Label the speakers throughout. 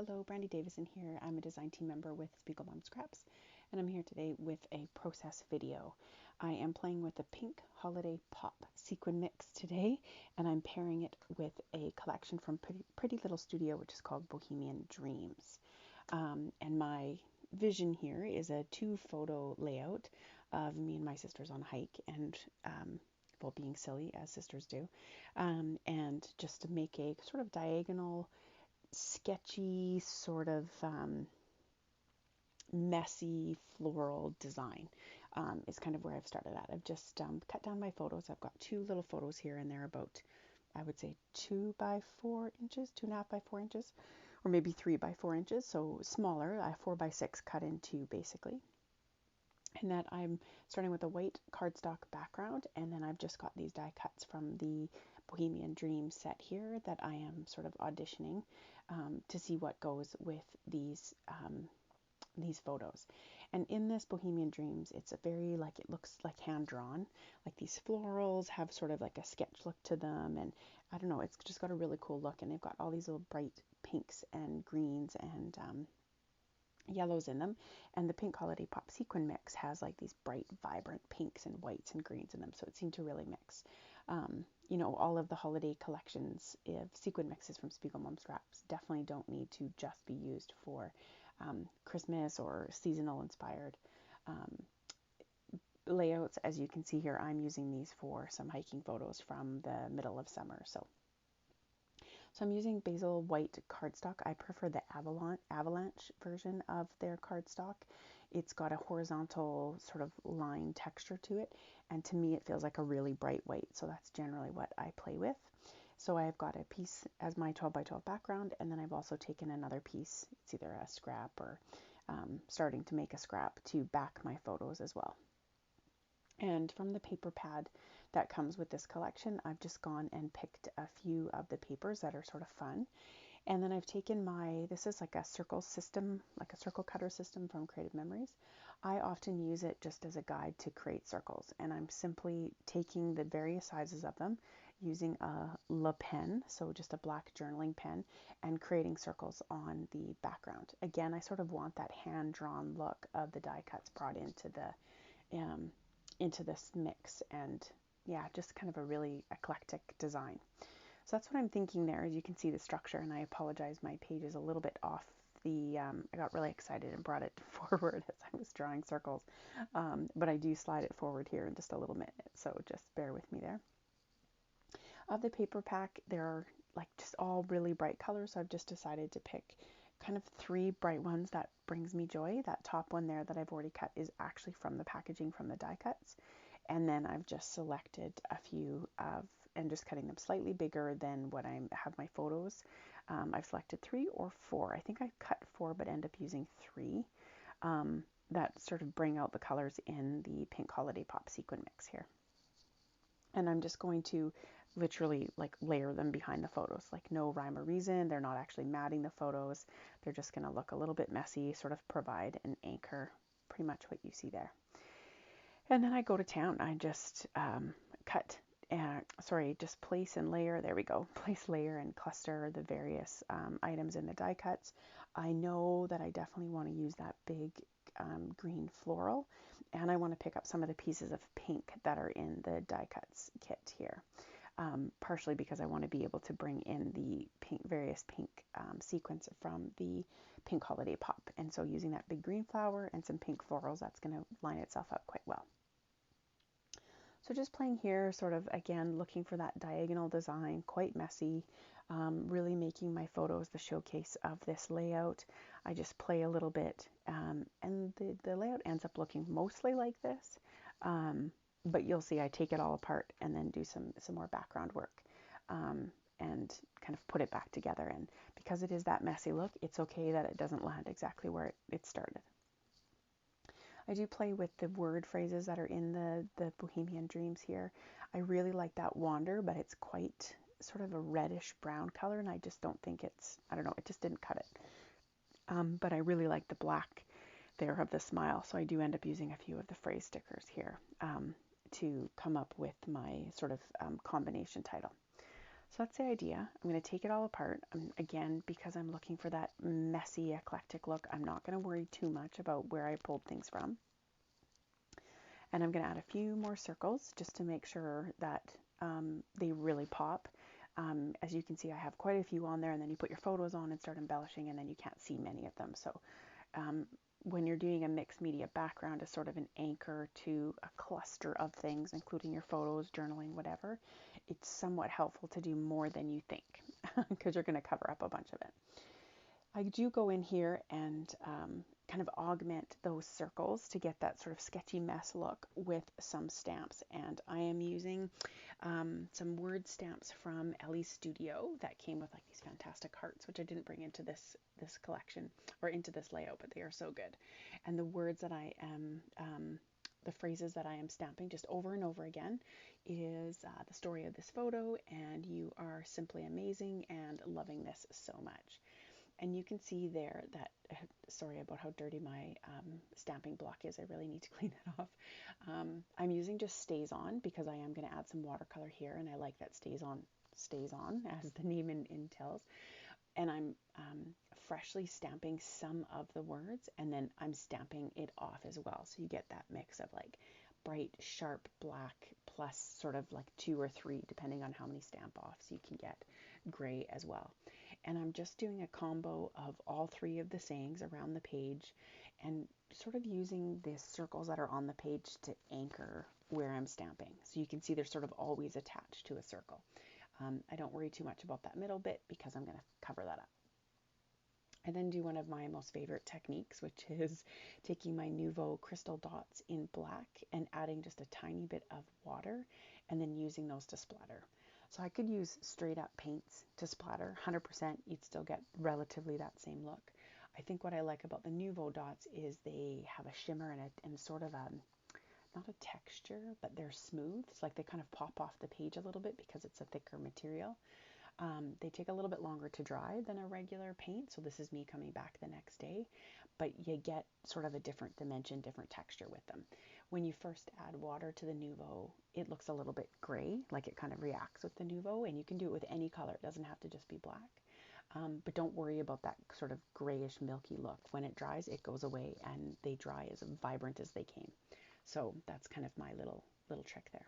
Speaker 1: Hello, Brande Davison here. I'm a design team member with Spiegelmom Scraps, and I'm here today with a process video. I am playing with the Pink Holiday Pop Sequin mix today, and I'm pairing it with a collection from Pretty Little Studio, which is called Bohemian Dreams. And my vision here is a 2-photo layout of me and my sisters on a hike, and well, being silly as sisters do, and just to make a sort of diagonal sketchy, sort of messy floral design is kind of where I've started at. I've just cut down my photos. I've got 2 little photos here, and they're about, I would say, 2 by 4 inches, 2.5 by 4 inches, or maybe 3 by 4 inches, so smaller. I have 4 by 6 cut in 2 basically. And that I'm starting with a white cardstock background, and then I've just got these die cuts from the Bohemian Dream set here that I am sort of auditioning to see what goes with these photos. And in this Bohemian Dreams, it's a very, like, it looks like hand drawn. Like, these florals have sort of like a sketch look to them, and I don't know, it's just got a really cool look. And they've got all these little bright pinks and greens and yellows in them, and the Pink Holiday Pop Sequin mix has like these bright, vibrant pinks and whites and greens in them, so it seemed to really mix. You know, all of the holiday collections of sequin mixes from Spiegelmom Scraps definitely don't need to just be used for Christmas or seasonal inspired layouts. As you can see here, I'm using these for some hiking photos from the middle of summer. So I'm using basil white cardstock. I prefer the avalanche version of their cardstock. It's got a horizontal sort of line texture to it, and to me it feels like a really bright white, so that's generally what I play with. So I've got a piece as my 12 by 12 background, and then I've also taken another piece, it's either a scrap or starting to make a scrap to back my photos as well. And from the paper pad that comes with this collection, I've just gone and picked a few of the papers that are sort of fun. And then I've taken this is like a circle system, like a circle cutter system from Creative Memories. I often use it just as a guide to create circles. And I'm simply taking the various sizes of them, using a Le pen, so just a black journaling pen, and creating circles on the background. Again, I sort of want that hand-drawn look of the die cuts brought into this mix, and yeah, just kind of a really eclectic design. So that's what I'm thinking there. As you can see the structure, and I apologize, my page is a little bit off the, I got really excited and brought it forward as I was drawing circles, but I do slide it forward here in just a little minute, so just bear with me there. Of the paper pack, they're like just all really bright colors, so I've just decided to pick kind of 3 bright ones that brings me joy. That top one there that I've already cut is actually from the packaging from the die cuts, and then I've just selected a few of, and just cutting them slightly bigger than what I have my photos. I've selected 3 or 4. I think I cut 4 but end up using 3 that sort of bring out the colors in the Pink Holiday Pop Sequin mix here. And I'm just going to literally like layer them behind the photos, like no rhyme or reason. They're not actually matting the photos. They're just going to look a little bit messy, sort of provide an anchor, pretty much what you see there. And then I go to town. I just just place and layer, there we go, place, layer, and cluster the various items in the die cuts. I know that I definitely want to use that big green floral, and I want to pick up some of the pieces of pink that are in the die cuts kit here, partially because I want to be able to bring in the various pink sequins from the Pink Holiday Pop, and so using that big green flower and some pink florals, that's going to line itself up quite well. So just playing here, sort of, again, looking for that diagonal design, quite messy, really making my photos the showcase of this layout. I just play a little bit, and the layout ends up looking mostly like this, but you'll see I take it all apart and then do some more background work, and kind of put it back together. And because it is that messy look, it's okay that it doesn't land exactly where it started. I do play with the word phrases that are in the Bohemian Dreams here. I really like that wander, but it's quite sort of a reddish brown color, and I just don't think it's, I don't know, it just didn't cut it. But I really like the black there of the smile, so I do end up using a few of the phrase stickers here to come up with my sort of combination title. So that's the idea. I'm going to take it all apart. Again, because I'm looking for that messy, eclectic look, I'm not going to worry too much about where I pulled things from. And I'm going to add a few more circles just to make sure that they really pop. As you can see, I have quite a few on there, and then you put your photos on and start embellishing, and then you can't see many of them. So when you're doing a mixed media background as sort of an anchor to a cluster of things, including your photos, journaling, whatever, it's somewhat helpful to do more than you think because you're going to cover up a bunch of it. I do go in here and kind of augment those circles to get that sort of sketchy mess look with some stamps. And I am using some word stamps from Ellie's Studio that came with like these fantastic hearts, which I didn't bring into this collection or into this layout, but they are so good. And the words that I am, the phrases that I am stamping just over and over again is the story of this photo, and you are simply amazing and loving this so much. And you can see there that, sorry about how dirty my stamping block is. I really need to clean that off. I'm using just Stays On because I am going to add some watercolor here, and I like that stays on, as the name in tells. And I'm freshly stamping some of the words, and then I'm stamping it off as well. So you get that mix of like bright, sharp black plus sort of like 2 or 3, depending on how many stamp offs you can get, gray as well. And I'm just doing a combo of all 3 of the sayings around the page and sort of using the circles that are on the page to anchor where I'm stamping. So you can see they're sort of always attached to a circle. I don't worry too much about that middle bit because I'm going to cover that up. I then do one of my most favorite techniques, which is taking my Nuvo crystal dots in black and adding just a tiny bit of water and then using those to splatter. So I could use straight up paints to splatter, 100%, you'd still get relatively that same look. I think what I like about the Nuvo dots is they have a shimmer and sort of a, not a texture, but they're smooth. It's like they kind of pop off the page a little bit because it's a thicker material. They take a little bit longer to dry than a regular paint, so this is me coming back the next day, but you get sort of a different dimension, different texture with them. When you first add water to the Nuvo, it looks a little bit gray, like it kind of reacts with the Nuvo, and you can do it with any color. It doesn't have to just be black. But don't worry about that sort of grayish milky look. When it dries, it goes away and they dry as vibrant as they came. So that's kind of my little trick there.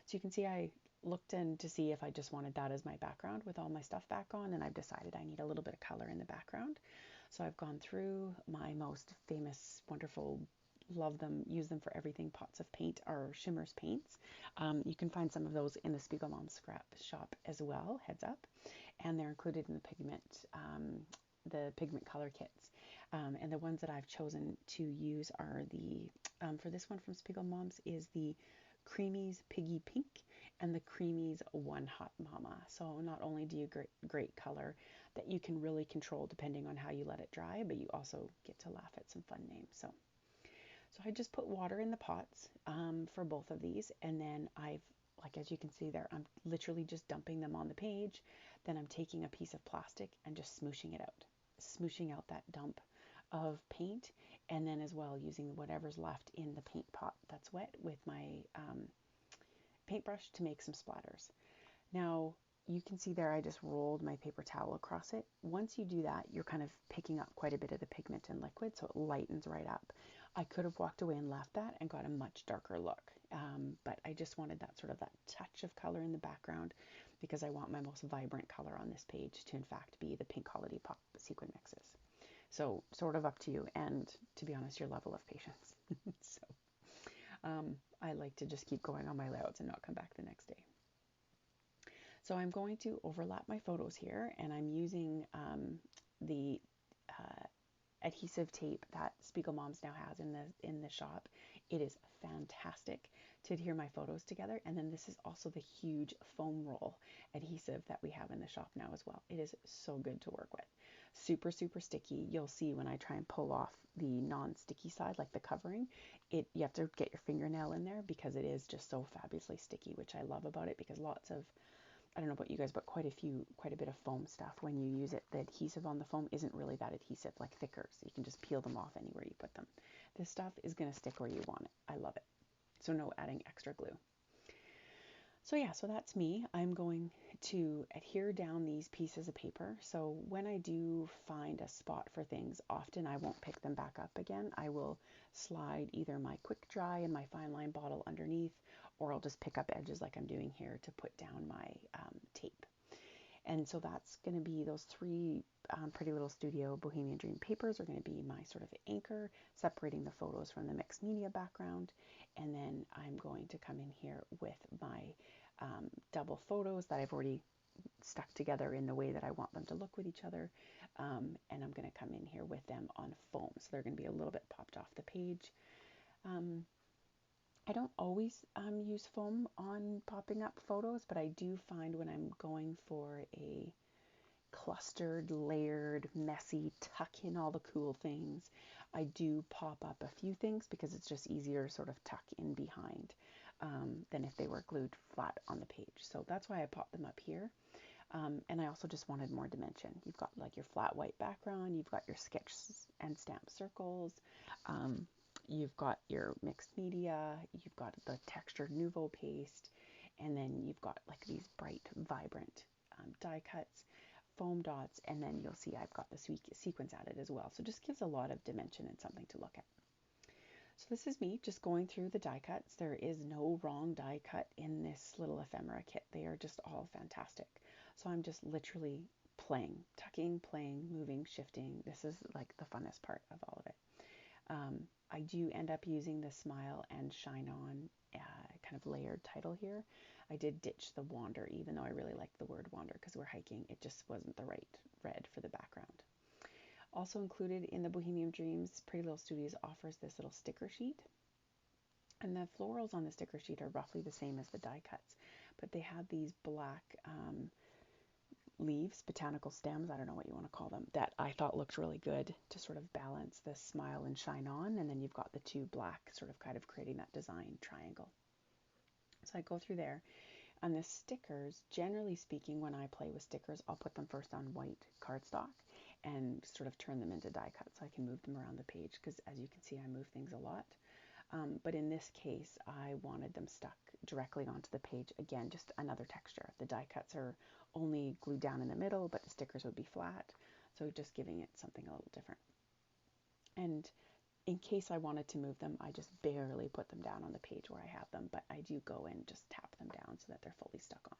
Speaker 1: So you can see I looked in to see if I just wanted that as my background with all my stuff back on, and I've decided I need a little bit of color in the background. So I've gone through my most famous, wonderful, love them, use them for everything pots of paint are Shimmerz Paints. You can find some of those in the Spiegelmom Scraps shop as well, heads up, and they're included in the pigment color kits. And the ones that I've chosen to use are for this one from Spiegelmom's is the Creamies Piggy Pink and the Creamies One Hot Mama. So not only do you great color that you can really control depending on how you let it dry, but you also get to laugh at some fun names. So I just put water in the pots for both of these, and then as you can see there, I'm literally just dumping them on the page. Then I'm taking a piece of plastic and just smooshing it out, smooshing out that dump of paint, and then as well using whatever's left in the paint pot that's wet with my paintbrush to make some splatters. Now you can see there I just rolled my paper towel across it. Once you do that, you're kind of picking up quite a bit of the pigment and liquid, so it lightens right up. I could have walked away and left that and got a much darker look, but I just wanted that sort of that touch of color in the background because I want my most vibrant color on this page to in fact be the Pink Holiday Pop Sequin mixes. So sort of up to you, and to be honest, your level of patience. So I like to just keep going on my layouts and not come back the next day. So I'm going to overlap my photos here, and I'm using the adhesive tape that Spiegelmom's now has in the shop. It is fantastic to adhere my photos together. And then this is also the huge foam roll adhesive that we have in the shop now as well. It is so good to work with. Super, super sticky. You'll see when I try and pull off the non-sticky side, like the covering, you have to get your fingernail in there because it is just so fabulously sticky, which I love about it because lots of, I don't know about you guys, but quite a bit of foam stuff, when you use it, the adhesive on the foam isn't really that adhesive, like thicker, so you can just peel them off anywhere you put them. This stuff is going to stick where you want it. I love it. So no adding extra glue. So yeah, so that's me. I'm going to adhere down these pieces of paper. So when I do find a spot for things, often I won't pick them back up again. I will slide either my quick dry and my fine line bottle underneath, or I'll just pick up edges like I'm doing here to put down my tape. And so that's going to be those three Pretty Little Studio Bohemian Dream papers are going to be my sort of anchor, separating the photos from the mixed media background. And then I'm going to come in here with my double photos that I've already stuck together in the way that I want them to look with each other. And I'm going to come in here with them on foam. So they're going to be a little bit popped off the page. I don't always use foam on popping up photos, but I do find when I'm going for a clustered, layered, messy, tuck in all the cool things, I do pop up a few things because it's just easier to sort of tuck in behind than if they were glued flat on the page. So that's why I pop them up here. And I also just wanted more dimension. You've got like your flat white background, you've got your sketch and stamp circles, you've got your mixed media, you've got the textured nouveau paste, and then you've got like these bright, vibrant die cuts, foam dots, and then you'll see I've got the sequins added as well. So just gives a lot of dimension and something to look at. So this is me just going through the die cuts. There is no wrong die cut in this little ephemera kit. They are just all fantastic. So I'm just literally playing, tucking, playing, moving, shifting. This is like the funnest part of all of it. I do end up using the Smile and Shine On kind of layered title here. I did ditch the Wander, even though I really like the word Wander because we're hiking. It just wasn't the right red for the background. Also included in the Bohemian Dreams, Pretty Little Studios offers this little sticker sheet. And the florals on the sticker sheet are roughly the same as the die cuts, but they have these black leaves, botanical stems, I don't know what you want to call them, that I thought looked really good to sort of balance the Smile and Shine On. And then you've got the two black sort of kind of creating that design triangle. So I go through there. On the stickers, generally speaking, when I play with stickers, I'll put them first on white cardstock and sort of turn them into die cuts so I can move them around the page because as you can see, I move things a lot. But in this case, I wanted them stuck directly onto the page. Again, just another texture. The die cuts are only glued down in the middle, but the stickers would be flat. So just giving it something a little different. And in case I wanted to move them, I just barely put them down on the page where I have them, but I do go and just tap them down so that they're fully stuck on.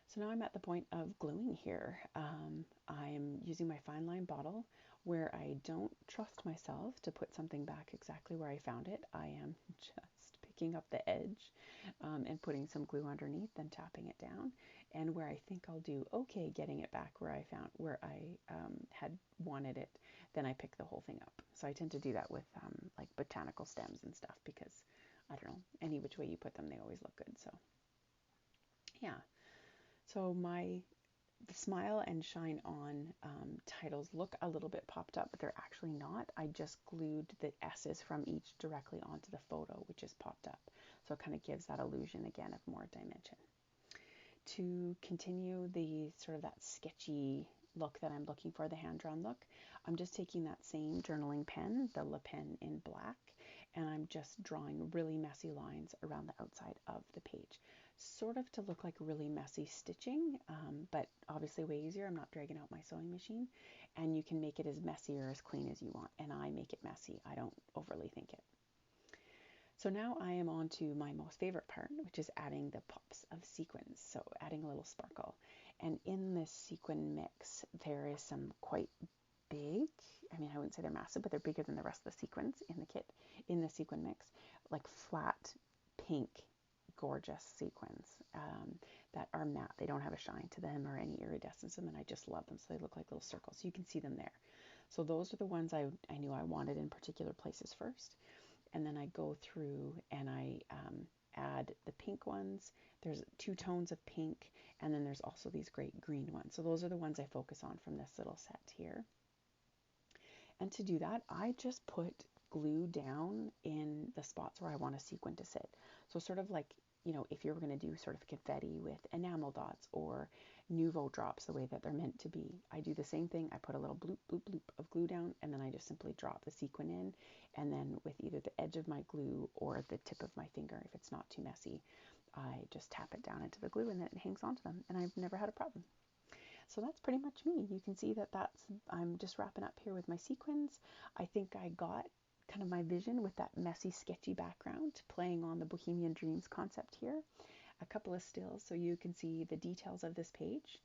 Speaker 1: So now I'm at the point of gluing here. I am using my fine line bottle where I don't trust myself to put something back exactly where I found it. I am just picking up the edge and putting some glue underneath and tapping it down. And where I think I'll do okay getting it back where I had wanted it, then I pick the whole thing up. So I tend to do that with like botanical stems and stuff because, I don't know, any which way you put them, they always look good. So yeah. So the Smile and Shine On titles look a little bit popped up, but they're actually not. I just glued the S's from each directly onto the photo, which is popped up. So it kind of gives that illusion again of more dimension. To continue the sort of that sketchy look that I'm looking for, the hand-drawn look, I'm just taking that same journaling pen, the Le Pen in black, and I'm just drawing really messy lines around the outside of the page, sort of to look like really messy stitching, but obviously way easier. I'm not dragging out my sewing machine, and you can make it as messy or as clean as you want, and I make it messy. I don't overly think it. So now I am on to my most favorite part, which is adding the pops of sequins, so adding a little sparkle. And in this sequin mix, there is some quite big, I mean, I wouldn't say they're massive, but they're bigger than the rest of the sequins in the kit, in the sequin mix, like flat, pink, gorgeous sequins that are matte. They don't have a shine to them or any iridescence in them, and I just love them. So they look like little circles. So you can see them there. So those are the ones I knew I wanted in particular places first. And then I go through and I add the pink ones. There's 2 tones of pink, and then there's also these great green ones. So those are the ones I focus on from this little set here. And to do that, I just put glue down in the spots where I want a sequin to sit. So sort of like, you know, if you're going to do sort of confetti with enamel dots or nouveau drops the way that they're meant to be, I do the same thing. I put a little bloop, bloop, bloop of glue down, and then I just simply drop the sequin in, and then with either the edge of my glue or the tip of my finger, if it's not too messy, I just tap it down into the glue and then it hangs onto them, and I've never had a problem. So that's pretty much me. You can see that I'm just wrapping up here with my sequins. I think I got kind of my vision with that messy, sketchy background, playing on the Bohemian Dreams concept here. A couple of stills so you can see the details of this page.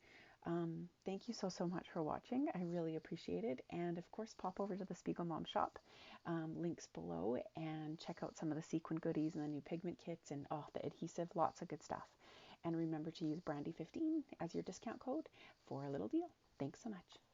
Speaker 1: Thank you so much for watching. I really appreciate it. And of course, pop over to the Spiegelmom shop, links below, and check out some of the sequin goodies and the new pigment kits and the adhesive, lots of good stuff. And remember to use Brande15 as your discount code for a little deal. Thanks so much.